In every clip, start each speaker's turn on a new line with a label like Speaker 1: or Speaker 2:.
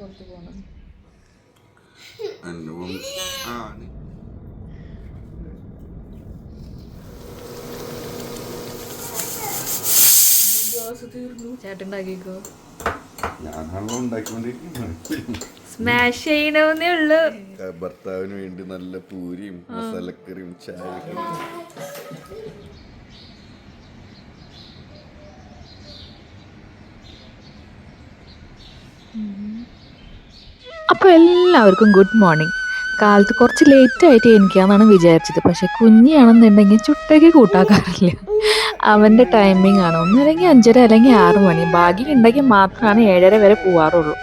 Speaker 1: പുറത്ത് പോകണം. ചേട്ടൻ ഉണ്ടാക്കിക്കോ.
Speaker 2: ഞാനാണല്ലോ ഉണ്ടാക്കിക്കൊണ്ടിരിക്കുന്നത്.
Speaker 1: സ്മാഷ് ചെയ്യണമെന്നേ ഉള്ളു.
Speaker 2: ഭർത്താവിന് വേണ്ടി നല്ല പൂരിയും മസാലക്കറിയും ചായ.
Speaker 3: അപ്പോൾ എല്ലാവർക്കും ഗുഡ് മോർണിംഗ്. കാലത്ത് കുറച്ച് ലേറ്റായിട്ട് എനിക്കാണെന്നാണ് വിചാരിച്ചത്. പക്ഷെ കുഞ്ഞിയാണെന്നുണ്ടെങ്കിൽ ചുട്ടേക്ക് കൂട്ടാക്കാറില്ല. അവൻ്റെ ടൈമിംഗ് ആണ് ഒന്നല്ലെങ്കിൽ 5:30 അല്ലെങ്കിൽ 6 മണി. ഭാഗ്യം ഉണ്ടെങ്കിൽ മാത്രമാണ് 7:30 വരെ പോവാറുള്ളൂ.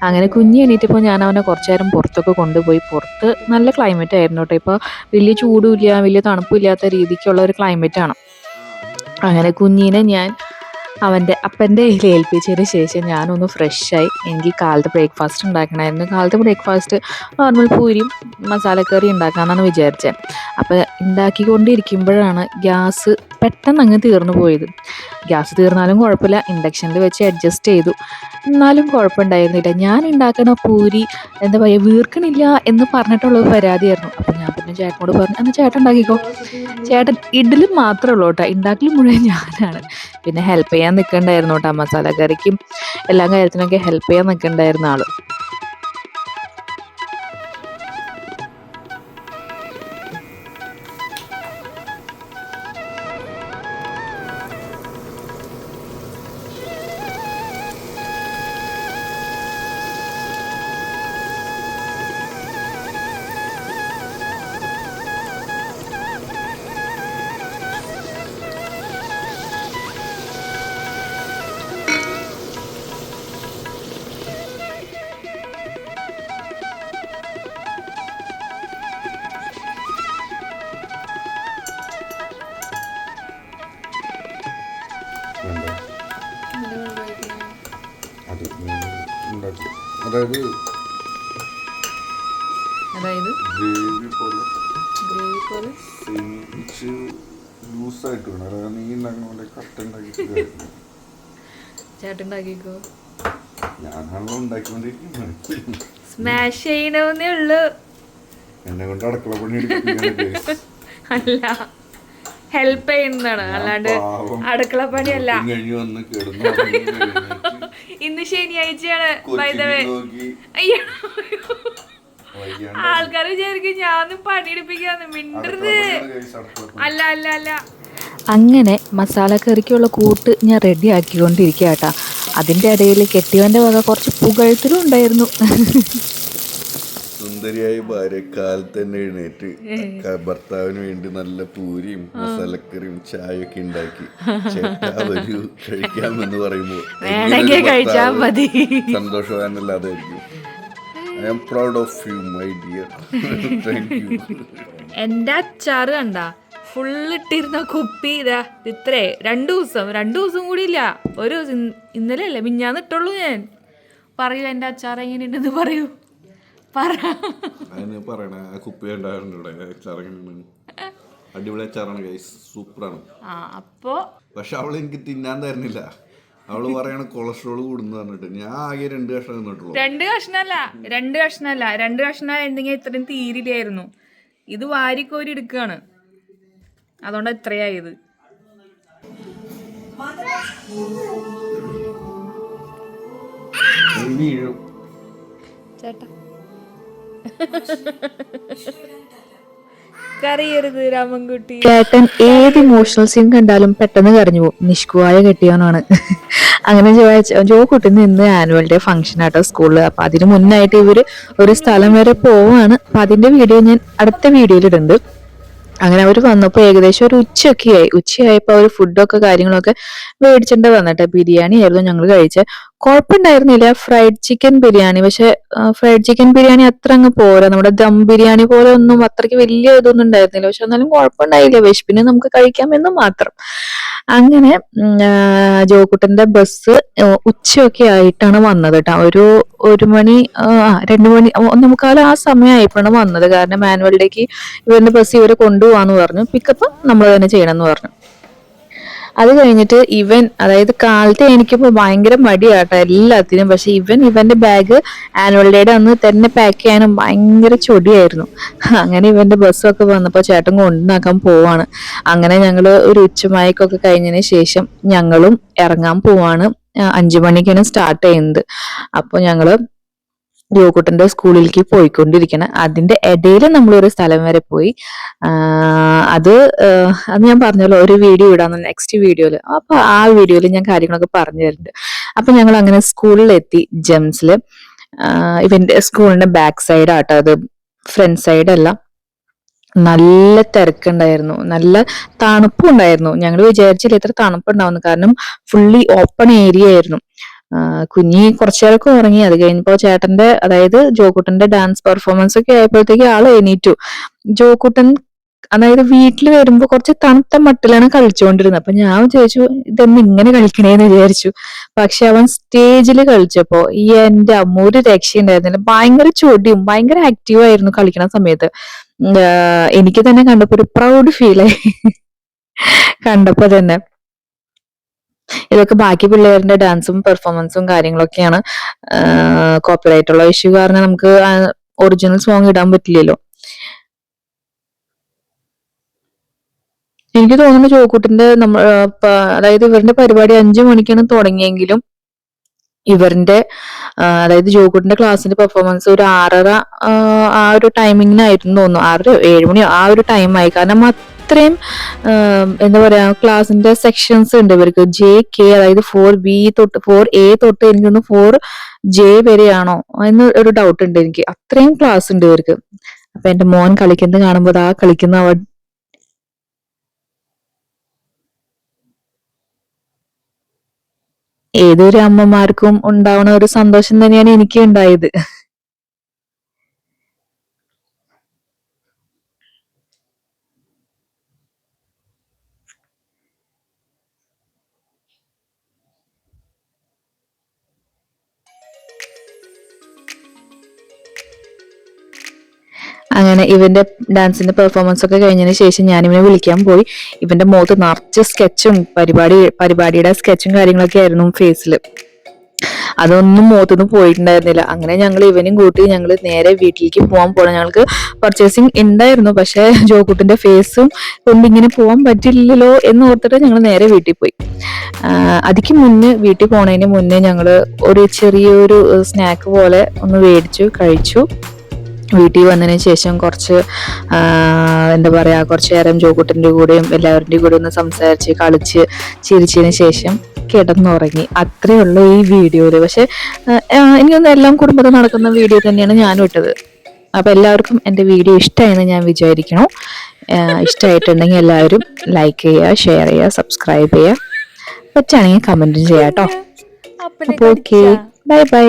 Speaker 3: അങ്ങനെ കുഞ്ഞി എണീറ്റപ്പോൾ ഞാൻ അവനെ കുറച്ച് നേരം പുറത്തൊക്കെ കൊണ്ടുപോയി. പുറത്ത് നല്ല ക്ലൈമറ്റ് ആയിരുന്നു കേട്ടോ. ഇപ്പോൾ വലിയ ചൂടുമില്ല വലിയ തണുപ്പില്ലാത്ത രീതിക്കുള്ള ഒരു ക്ലൈമറ്റാണ്. അങ്ങനെ കുഞ്ഞിനെ ഞാൻ അവൻ്റെ അപ്പൻ്റെ കയ്യിൽ ഏൽപ്പിച്ചതിന് ശേഷം ഞാനൊന്ന് ഫ്രഷായി. എനിക്ക് കാലത്ത് ബ്രേക്ക്ഫാസ്റ്റ് ഉണ്ടാക്കണമായിരുന്നു. കാലത്തെ ബ്രേക്ക്ഫാസ്റ്റ് നോർമൽ പൂരിയും മസാലക്കറി ഉണ്ടാക്കാമെന്നാണ് വിചാരിച്ചത്. അപ്പോൾ ഉണ്ടാക്കിക്കൊണ്ടിരിക്കുമ്പോഴാണ് ഗ്യാസ് പെട്ടെന്ന് അങ്ങ് തീർന്നു പോയത്. ഗ്യാസ് തീർന്നാലും കുഴപ്പമില്ല, ഇൻഡക്ഷനിൽ വെച്ച് അഡ്ജസ്റ്റ് ചെയ്തു. എന്നാലും കുഴപ്പമുണ്ടായിരുന്നില്ല. ഞാൻ ഉണ്ടാക്കണ പൂരി എന്താ പറയുക വീർക്കണില്ല എന്ന് പറഞ്ഞിട്ടുള്ളൊരു പരാതിയായിരുന്നു. അപ്പോൾ ഞാൻ പിന്നെ ചേട്ടനോട് പറഞ്ഞു, എന്നാൽ ചേട്ടൻ ഉണ്ടാക്കിക്കോ. ചേട്ടൻ ഇഡ്ഡലി മാത്രമേ ഉള്ളൂ കേട്ടോ, ഉണ്ടാക്കൽ മുഴുവൻ ഞാനാണ്. പിന്നെ ഹെൽപ്പ് ചെയ്യാൻ നിൽക്കണ്ടായിരുന്നു കേട്ടോ, മസാല കറിക്കും എല്ലാ കാര്യത്തിനൊക്കെ ഹെൽപ്പ് ചെയ്യാൻ നിൽക്കണ്ടായിരുന്ന ആൾ.
Speaker 2: അതായത്
Speaker 1: ഗ്രേവി പോലെ
Speaker 2: ലൂസായിട്ട് വേണം. അതായത് നീ ഉണ്ടാക്കുന്ന പോലെ കട്ട ഉണ്ടാക്കിയിട്ട്
Speaker 1: ചേട്ടൻ ഉണ്ടാക്കിക്കോ.
Speaker 2: ഞാനാണല്ലോ ഉണ്ടാക്കിക്കൊണ്ടിരിക്കുന്നത്.
Speaker 1: സ്മാഷ് ചെയ്യണമെന്നേ ഉള്ളു.
Speaker 2: എന്നെ കൊണ്ട് അടുക്കള പണി എടുക്കുന്നത്
Speaker 1: അല്ല, ഹെൽപ്പ് ചെയ്യുന്നതാണ്, അല്ലാണ്ട് അടുക്കള പണിയല്ല.
Speaker 2: കഴിഞ്ഞു വന്ന് കിടന്നു.
Speaker 1: ഇന്ന് ശനിയാഴ്ചയാണ്. അയ്യോ, ആൾക്കാർ വിചാരിക്കും ഞാൻ പണിയെടുപ്പിക്കാന്ന്. മിണ്ടരുത്. അല്ല അല്ല അല്ല.
Speaker 3: അങ്ങനെ മസാലക്കറിക്കുള്ള കൂട്ട് ഞാൻ റെഡി ആക്കിക്കൊണ്ടിരിക്കുക കേട്ടോ. അതിൻ്റെ ഇടയിൽ കെട്ടിയവൻ്റെ വക കുറച്ച് പുകഴ്ത്തലും ഉണ്ടായിരുന്നു.
Speaker 2: സുന്ദരിയായ ഭാര്യ കാലത്ത് തന്നെ എഴുന്നേറ്റ് ഭർത്താവിന് വേണ്ടി നല്ല പൂരിയും മസാലക്കറിയും ചായയൊക്കെ ഉണ്ടാക്കി ചേട്ടാ വരൂ കഴിക്കാമെന്ന് പറയുമ്പോൾ
Speaker 1: കഴിച്ചാൽ മതി.
Speaker 2: സന്തോഷവാനല്ലാതായിരിക്കും. I am proud of you my dear. Thank you.
Speaker 1: എൻ്റെ അച്ചാറ് കണ്ട ഫുള്ളിട്ടിരുന്ന കുപ്പി ഇതാ ഇത്രേ. 2 ദിവസം കൂടി ഇല്ല, ഒരു ദിവസം. ഇന്നലെ അല്ലേ മിഞ്ഞാന്ന് ഇട്ടുള്ളൂ. ഞാൻ പറയൂ എൻ്റെ അച്ചാർ എങ്ങനെയുണ്ടെന്ന് പറയൂ.
Speaker 2: അടിപൊളി അച്ചാറാണ് ഗൈസ്, സൂപ്പറാണ്.
Speaker 1: അപ്പോ
Speaker 2: പക്ഷെ അവള് എനിക്ക് തിന്നാൻ തരുന്നില്ല. അവള് പറയണ കൊളസ്ട്രോൾ കൂടുന്നു പറഞ്ഞിട്ട്. ഞാൻ ആകെ 2 കഷ്ണം തിന്നിട്ടുള്ളൂ.
Speaker 1: 2 കഷ്ണമല്ല 2 കഷ്ണം എന്തെങ്കിലും ഇത്രയും തീരില്ലായിരുന്നു. ഇത് വാരിക്കോരി എടുക്കുകയാണ്, അതുകൊണ്ട് എത്രയായത്. ചേട്ടാ കരയരുത് രാമൻകുട്ടി.
Speaker 3: ചേട്ടൻ ഏത് ഇമോഷണൽ സീൻ കണ്ടാലും പെട്ടെന്ന് കരഞ്ഞു പോകും. നിഷ്കുവായ കെട്ടിയവനാണ്. അങ്ങനെ ജോ കുട്ടി നിന്ന് ആനുവൽ ഡേ ഫംഗ്ഷൻ ആട്ടോ സ്കൂളിൽ. അപ്പൊ അതിന് മുന്നായിട്ട് ഇവര് ഒരു സ്ഥലം വരെ പോവാണ്. അപ്പൊ അതിന്റെ വീഡിയോ ഞാൻ അടുത്ത വീഡിയോയിൽ ഇടുന്നുണ്ട്. അങ്ങനെ അവർ വന്നപ്പോൾ ഏകദേശം ഒരു ഉച്ചയായപ്പോൾ അവർ ഫുഡൊക്കെ കാര്യങ്ങളൊക്കെ മേടിച്ചിട്ട് വന്നിട്ട്. ബിരിയാണി ആയിരുന്നു ഞങ്ങൾ കഴിച്ചത്. കുഴപ്പമുണ്ടായിരുന്നില്ല, ഫ്രൈഡ് ചിക്കൻ ബിരിയാണി. പക്ഷെ ഫ്രൈഡ് ചിക്കൻ ബിരിയാണി അത്ര അങ്ങ് പോരാ. നമ്മുടെ ദം ബിരിയാണി പോലെ ഒന്നും അത്രയ്ക്ക് വലിയ ഇതൊന്നും ഉണ്ടായിരുന്നില്ല. പക്ഷെ എന്നാലും കുഴപ്പമുണ്ടായില്ല, വിശപ്പിന് നമുക്ക് കഴിക്കാമെന്ന് മാത്രം. അങ്ങനെ ജോക്കുട്ടന്റെ ബസ് ഉച്ചയൊക്കെ ആയിട്ടാണ് വന്നത് കേട്ടോ. ഒരു 1 മണി 2 മണി 1:45 ആ സമയമായപ്പോഴാണ് വന്നത്. കാരണം ആനുവൽ ഡേക്ക് ഇവരുടെ ബസ് ഇവരെ കൊണ്ടുപോകാന്ന് പറഞ്ഞു. പിക്കപ്പ് നമ്മൾ തന്നെ ചെയ്യണമെന്ന് പറഞ്ഞു. അത് കഴിഞ്ഞിട്ട് ഇവൻ, അതായത് കാലത്ത് എനിക്കിപ്പോൾ ഭയങ്കര മടിയാട്ടോ എല്ലാത്തിനും. പക്ഷെ ഇവന്റെ ബാഗ് ആനുവൽ ഡേയുടെ അന്ന് തന്നെ പാക്ക് ചെയ്യാനും ഭയങ്കര ചൊടിയായിരുന്നു. അങ്ങനെ ഇവന്റെ ബസ്സൊക്കെ വന്നപ്പോൾ ചേട്ടൻ കൊണ്ടുവന്നാക്കാൻ പോവാണ്. അങ്ങനെ ഞങ്ങള് ഒരു ഉച്ചമയക്കൊക്കെ കഴിഞ്ഞതിന് ശേഷം ഞങ്ങളും ഇറങ്ങാൻ പോവാണ്. 5 മണിക്കാണ് സ്റ്റാർട്ട് ചെയ്യുന്നത്. അപ്പൊ ഞങ്ങള് ജോക്കുട്ടന്റെ സ്കൂളിലേക്ക് പോയിക്കൊണ്ടിരിക്കണം. അതിന്റെ ഇടയിൽ നമ്മളൊരു സ്ഥലം വരെ പോയി. അത് ഞാൻ പറഞ്ഞല്ലോ, ഒരു വീഡിയോ ഇടാന്ന് നെക്സ്റ്റ് വീഡിയോയില്. അപ്പൊ ആ വീഡിയോയിൽ ഞാൻ കാര്യങ്ങളൊക്കെ പറഞ്ഞു തരുന്നുണ്ട്. അപ്പൊ ഞങ്ങൾ അങ്ങനെ സ്കൂളിലെത്തി. ജെംസില് ഇവന്റെ സ്കൂളിന്റെ ബാക്ക് സൈഡ് ആട്ടോ അത്, ഫ്രണ്ട് സൈഡ് അല്ല. നല്ല തിരക്കുണ്ടായിരുന്നു, നല്ല തണുപ്പും ഉണ്ടായിരുന്നു. ഞങ്ങൾ വിചാരിച്ചില്ല ഇത്ര തണുപ്പുണ്ടാവുന്നു, കാരണം ഫുള്ളി ഓപ്പൺ ഏരിയ ആയിരുന്നു. കുഞ്ഞി കുറച്ചേരൊക്കെ ഉറങ്ങി. അത് കഴിഞ്ഞപ്പോ ചേട്ടന്റെ, അതായത് ജോക്കുട്ടന്റെ ഡാൻസ് പെർഫോമൻസ് ഒക്കെ ആയപ്പോഴത്തേക്ക് ആള് എണീറ്റു. ജോക്കുട്ടൻ അതായത് വീട്ടിൽ വരുമ്പോ കുറച്ച് തണുത്ത മട്ടിലാണ് കളിച്ചുകൊണ്ടിരുന്നത്. അപ്പൊ ഞാൻ ചോദിച്ചു ഇതെന്ന് ഇങ്ങനെ കളിക്കണേന്ന് വിചാരിച്ചു. പക്ഷെ അവൻ സ്റ്റേജിൽ കളിച്ചപ്പോ എന്റെ അമ്മ ഒരു രക്ഷയുണ്ടായിരുന്നില്ല. ഭയങ്കര ചൊടിയും ഭയങ്കര ആക്റ്റീവ് ആയിരുന്നു കളിക്കണ സമയത്ത്. എനിക്ക് തന്നെ കണ്ടപ്പോ ഒരു പ്രൗഡ് ഫീലായി കണ്ടപ്പോ തന്നെ. ഇതൊക്കെ ബാക്കി പിള്ളേരുടെ ഡാൻസും പെർഫോമൻസും കാര്യങ്ങളൊക്കെയാണ്. കോപ്പിറൈറ്റ് ഉള്ള ഇഷ്യൂ കാരണം നമുക്ക് ഒറിജിനൽ സോങ് ഇടാൻ പറ്റില്ലല്ലോ. എനിക്ക് തോന്നുന്നു ജോക്കുട്ടിന്റെ അതായത് ഇവരുടെ പരിപാടി 5 മണിക്കാണ് തുടങ്ങിയെങ്കിലും ഇവരുടെ അതായത് ജോക്കുട്ടിന്റെ ക്ലാസ്സിന്റെ പെർഫോമൻസ് ഒരു 6:30 ആ ഒരു ടൈമിങ്ങിനായിരുന്നു തോന്നുന്നു. 6 7 മണി ആ ഒരു ടൈമായി. കാരണം അത്രയും എന്താ പറയാ, ക്ലാസ്സിന്റെ സെക്ഷൻസ് ഉണ്ട് ഇവർക്ക്. JK, അതായത് 4B തൊട്ട് 4A തൊട്ട് എനിക്ക് തോന്നുന്നു 4J വരെയാണോ എന്ന് ഒരു ഡൗട്ട് ഉണ്ട് എനിക്ക്. അത്രയും ക്ലാസ് ഉണ്ട് ഇവർക്ക്. അപ്പൊ എന്റെ മോൻ കളിക്കുന്നത് കാണുമ്പോൾ ആ കളിക്കുന്ന അവൻ ഏതൊരു അമ്മമാർക്കും ഉണ്ടാവുന്ന ഒരു സന്തോഷം തന്നെയാണ് എനിക്ക് ഉണ്ടായത്. അങ്ങനെ ഇവന്റെ ഡാൻസിന്റെ പെർഫോമൻസ് ഒക്കെ കഴിഞ്ഞതിന് ശേഷം ഞാൻ ഇവനെ വിളിക്കാൻ പോയി. ഇവന്റെ മുഖത്ത് നിറച്ച് സ്കെച്ചും പരിപാടിയുടെ സ്കെച്ചും കാര്യങ്ങളൊക്കെ ആയിരുന്നു ഫേസിൽ. അതൊന്നും മുഖത്തൊന്നും പോയിട്ടുണ്ടായിരുന്നില്ല. അങ്ങനെ ഞങ്ങൾ ഇവനും കൂട്ടി ഞങ്ങൾ നേരെ വീട്ടിലേക്ക് പോകാൻ പോകണം. ഞങ്ങൾക്ക് പർച്ചേസിങ് ഉണ്ടായിരുന്നു, പക്ഷെ ജോക്കുട്ടിന്റെ ഫേസും കൊണ്ട് ഇങ്ങനെ പോകാൻ പറ്റില്ലല്ലോ എന്ന് ഓർത്തിട്ട് ഞങ്ങൾ നേരെ വീട്ടിൽ പോയി. അതിക്ക് മുന്നേ, വീട്ടിൽ പോണതിന് മുന്നേ ഞങ്ങൾ ഒരു ചെറിയൊരു സ്നാക്ക് പോലെ ഒന്ന് മേടിച്ചു കഴിച്ചു. വീട്ടിൽ വന്നതിന് ശേഷം കുറച്ച് എന്താ പറയുക, കുറച്ച് നേരം ജോക്കുട്ടിൻ്റെ കൂടെയും എല്ലാവരുടെയും കൂടെ ഒന്ന് സംസാരിച്ച് കളിച്ച് ചിരിച്ചതിന് ശേഷം കിടന്നുറങ്ങി. അത്രേ ഉള്ളൂ ഈ വീഡിയോയിൽ. പക്ഷെ എനിക്കൊന്നും എല്ലാം കുടുംബത്തിൽ നടക്കുന്ന വീഡിയോ തന്നെയാണ് ഞാൻ ഇട്ടത്. അപ്പം എല്ലാവർക്കും എൻ്റെ വീഡിയോ ഇഷ്ടമായെന്ന് ഞാൻ വിചാരിക്കണം. ഇഷ്ടമായിട്ടുണ്ടെങ്കിൽ എല്ലാവരും ലൈക്ക് ചെയ്യുക, ഷെയർ ചെയ്യുക, സബ്സ്ക്രൈബ് ചെയ്യുക, പറ്റുകയാണെങ്കിൽ കമൻറ്റും ചെയ്യാം കേട്ടോ. അപ്പോൾ ഓക്കെ, ബൈ ബൈ.